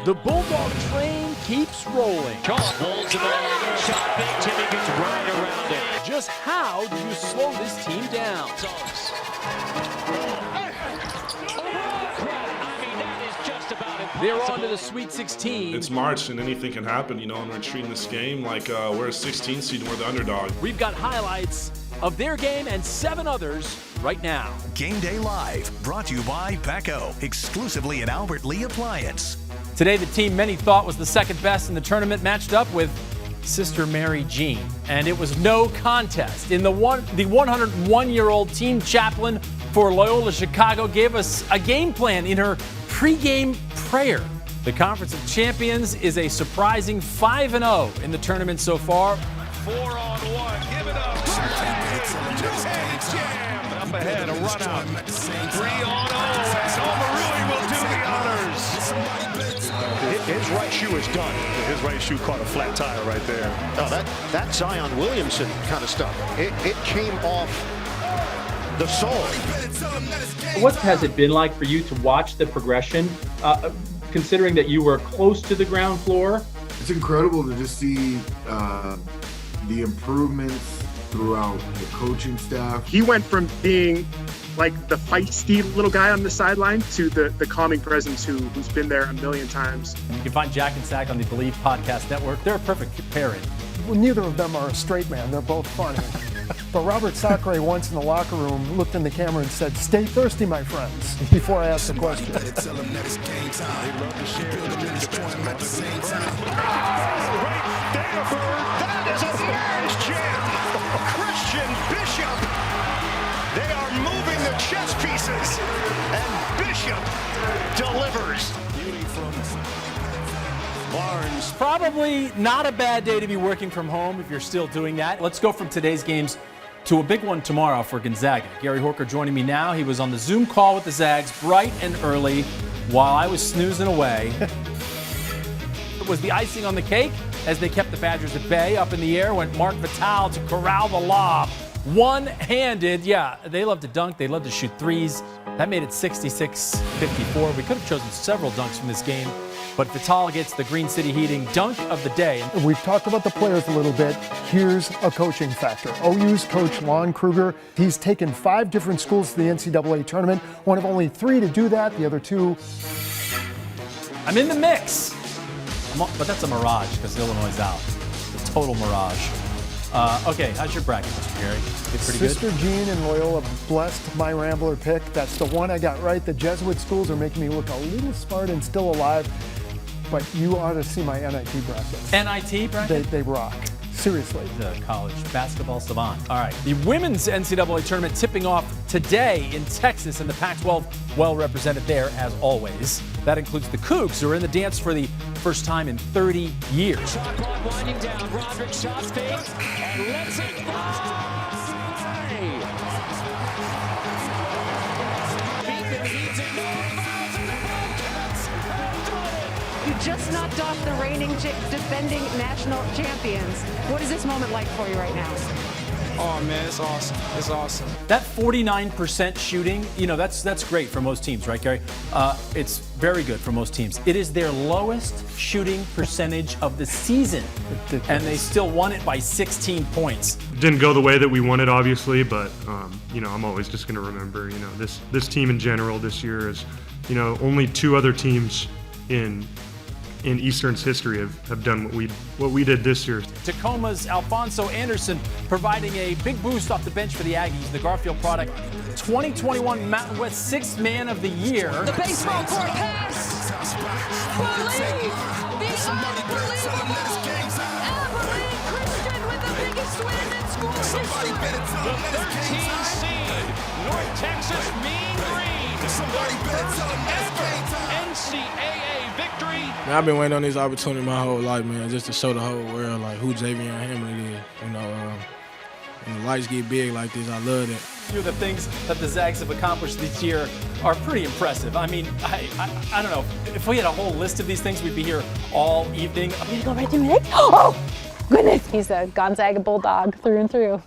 The Bulldog train keeps rolling. Holds him on. Shot fake. Timmy gets right around it. Just how do you slow this team down? They're on to the Sweet 16. It's March and anything can happen, and we're treating this game like we're a 16 seed and we're the underdog. We've got highlights of their game and 7 others right now. Game Day Live, brought to you by Paco, exclusively at Albert Lee Appliance. Today, the team many thought was the second best in the tournament matched up with Sister Mary Jean, and it was no contest. The 101-year-old team chaplain for Loyola Chicago gave us a game plan in her pregame prayer. The Conference of Champions is a surprising 5-0 in the tournament so far. 4-on-1, give it up. Two-handed jam. Up ahead, a run out. 3-on-0, and Omarui will do the honors. His right shoe is done. His right shoe caught a flat tire right there. Oh, that Zion Williamson kind of stuff. It came off the sole. What has it been like for you to watch the progression, considering that you were close to the ground floor? It's incredible to just see the improvements throughout the coaching staff. He went from being like the feisty little guy on the sideline to the calming presence who's been there a million times. You can find Jack and Zach on the Believe Podcast Network. They're a perfect pairing. Well, neither of them are a straight man. They're both funny. But Robert Sacre once in the locker room looked in the camera and said, "Stay thirsty, my friends," before I asked the question. They love to share the at the same time. That is a marriage jam. Christian Bishop. They are moving the chess pieces, and Bishop delivers. Beauty from Barnes. Probably not a bad day to be working from home if you're still doing that. Let's go from today's games to a big one tomorrow for Gonzaga. Gary Horker joining me now. He was on the Zoom call with the Zags bright and early while I was snoozing away. It was the icing on the cake as they kept the Badgers at bay. Up in the air went Mark Vital to corral the lob. One-handed. Yeah, they love to dunk. They love to shoot threes. That made it 66-54. We could have chosen several dunks from this game, but Vital gets the Green City Heating dunk of the day. We've talked about the players a little bit. Here's a coaching factor. OU's coach Lon Kruger, he's taken 5 different schools to the NCAA tournament. One of only 3 to do that. The other 2. I'm in the mix. But that's a mirage because Illinois is out. It's a total mirage. Okay, how's your bracket, Mr. Gary? Pretty Sister good? Jean and Loyola blessed my Rambler pick. That's the one I got right. The Jesuit schools are making me look a little smart and still alive. But you ought to see my NIT brackets. NIT bracket? They rock. Seriously. The college basketball savant. All right. The women's NCAA tournament tipping off today in Texas, and the Pac-12 well represented there as always. That includes the Cougs, who are in the dance for the first time in 30 years. Shot clock winding down. Roderick shots fake and lets it fly. You just knocked off the reigning defending national champions. What is this moment like for you right now? Oh man, it's awesome. It's awesome. That 49% shooting, that's great for most teams, right, Gary? It's very good for most teams. It is their lowest shooting percentage of the season, and they still won it by 16 points. Didn't go the way that we wanted, obviously, but I'm always just going to remember, this team in general this year is, only 2 other teams in Eastern's history have done what we did this year. Tacoma's Alfonso Anderson providing a big boost off the bench for the Aggies. The Garfield product, 2021 Mountain West 6th Man of the Year. The baseball court pass. Believe the unbelievable. Abilene Christian with the biggest win in school history. The 13 seed North Texas Mean Green. Their first ever NCAA victory. Man, I've been waiting on this opportunity my whole life, man, just to show the whole world who Javion Hamlin is. When the lights get big like this, I love it. A few of the things that the Zags have accomplished this year are pretty impressive. I mean, I don't know. If we had a whole list of these things, we'd be here all evening. I'm gonna go right through it. Oh, goodness. He's a Gonzaga Bulldog through and through.